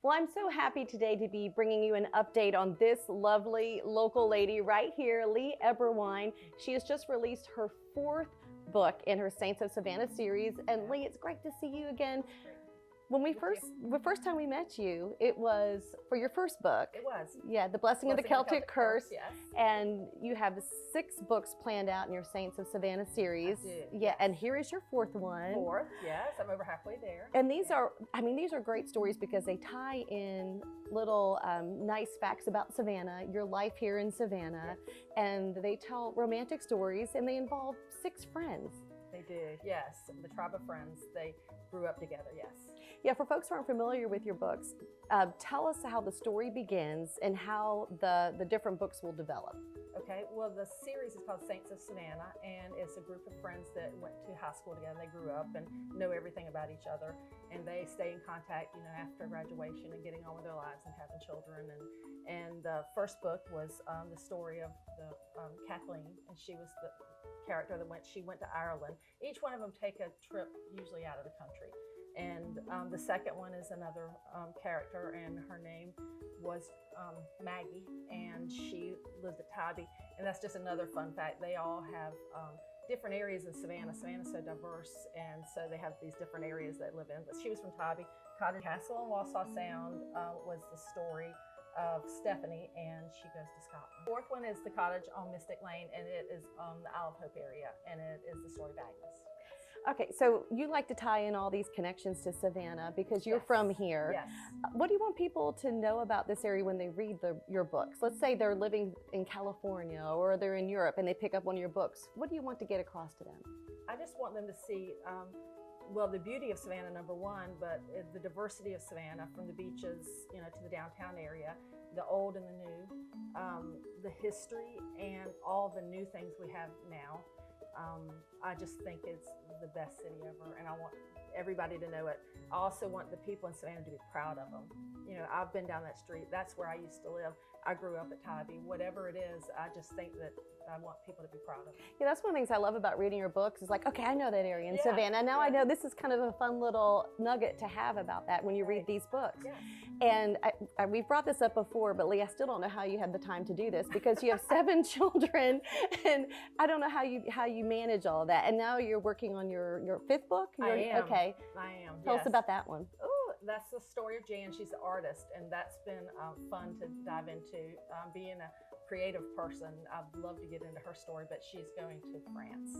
Well, I'm so happy today to be bringing you an update on this lovely local lady right here, Leigh Ebberwein. She has just released her 4th book in her Saints of Savannah series. And Leigh, it's great to see you again. When the first time we met you, it was for your first book. It was. Yeah, The Blessing of the Celtic Curse. Yes. And you have 6 books planned out in your Saints of Savannah series. I did, Yeah, yes. and here is your 4th one. 4th, yes. I'm over halfway there. And these are great stories because they tie in little nice facts about Savannah, your life here in Savannah, Yes. and they tell romantic stories, and they involve 6 friends. They do, yes. The tribe of friends, they grew up together, yes. Yeah, for folks who aren't familiar with your books, tell us how the story begins and how the different books will develop. Okay, well, the series is called Saints of Savannah, and it's a group of friends that went to high school together. They grew up and know everything about each other, and they stay in contact, after graduation and getting on with their lives and having children. And the first book was the story of the Kathleen, and she was the character that went to Ireland. Each one of them take a trip usually out of the country. And the second one is another character, and her name was Maggie, and she lives at Tybee. And that's just another fun fact. They all have different areas in Savannah. Savannah's so diverse, and so they have these different areas they live in. But she was from Tybee. Cottage Castle on Wausau Sound was the story of Stephanie, and she goes to Scotland. The 4th one is The Cottage on Mystic Lane, and it is on the Isle of Hope area, and it is the story of Agnes. Okay, so you like to tie in all these connections to Savannah because you're from here. Yes. What do you want people to know about this area when they read your books? Let's say they're living in California or they're in Europe and they pick up one of your books. What do you want to get across to them? I just want them to see well, the beauty of Savannah, number one, but the diversity of Savannah, from the beaches, to the downtown area, the old and the new, the history, and all the new things we have now. I just think it's the best city ever, and I want everybody to know it. I also want the people in Savannah to be proud of them. I've been down that street. That's where I used to live. I grew up at Tybee. Whatever it is, I just think that I want people to be proud of it. Yeah, that's one of the things I love about reading your books is like, okay, I know that area in Yeah, Savannah. Now yeah. I know this is kind of a fun little nugget to have about that when you read these books. Yeah. And we've brought this up before, but Leigh, I still don't know how you had the time to do this because you have 7 children, and I don't know how you manage all of that. And now you're working on your 5th book? I am. Okay. I am. Tell yes. us about that one. Oh, that's the story of Jan. She's the artist, and that's been fun to dive into. Being a creative person, I'd love to get into her story, but she's going to France.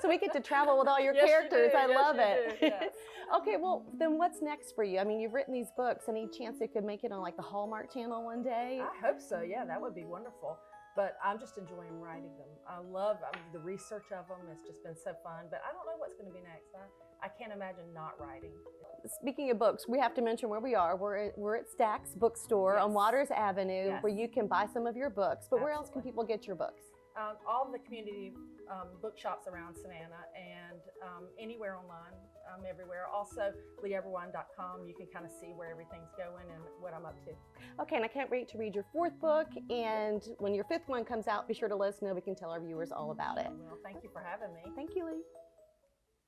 So we get to travel with all your Yes, characters. you do. I Yes, love you it. do. Yes. Okay, well, then what's next for you? I mean, you've written these books. Any chance it could make it on like the Hallmark Channel one day? I hope so. Yeah, that would be wonderful. But I'm just enjoying writing them. I love the research of them. It's just been so fun. But I don't know what's going to be next. I can't imagine not writing. Speaking of books, we have to mention where we are. We're at Stack's Bookstore Yes. on Waters Avenue, Yes. where you can buy some of your books. But where else can Absolutely. people get your books? All of the community bookshops around Savannah, and anywhere online, everywhere. Also, LeighEbberwein.com. You can kind of see where everything's going and what I'm up to. Okay, and I can't wait to read your 4th book. And when your 5th one comes out, be sure to let us know. We can tell our viewers all about it. Well, thank you for having me. Thank you, Leigh.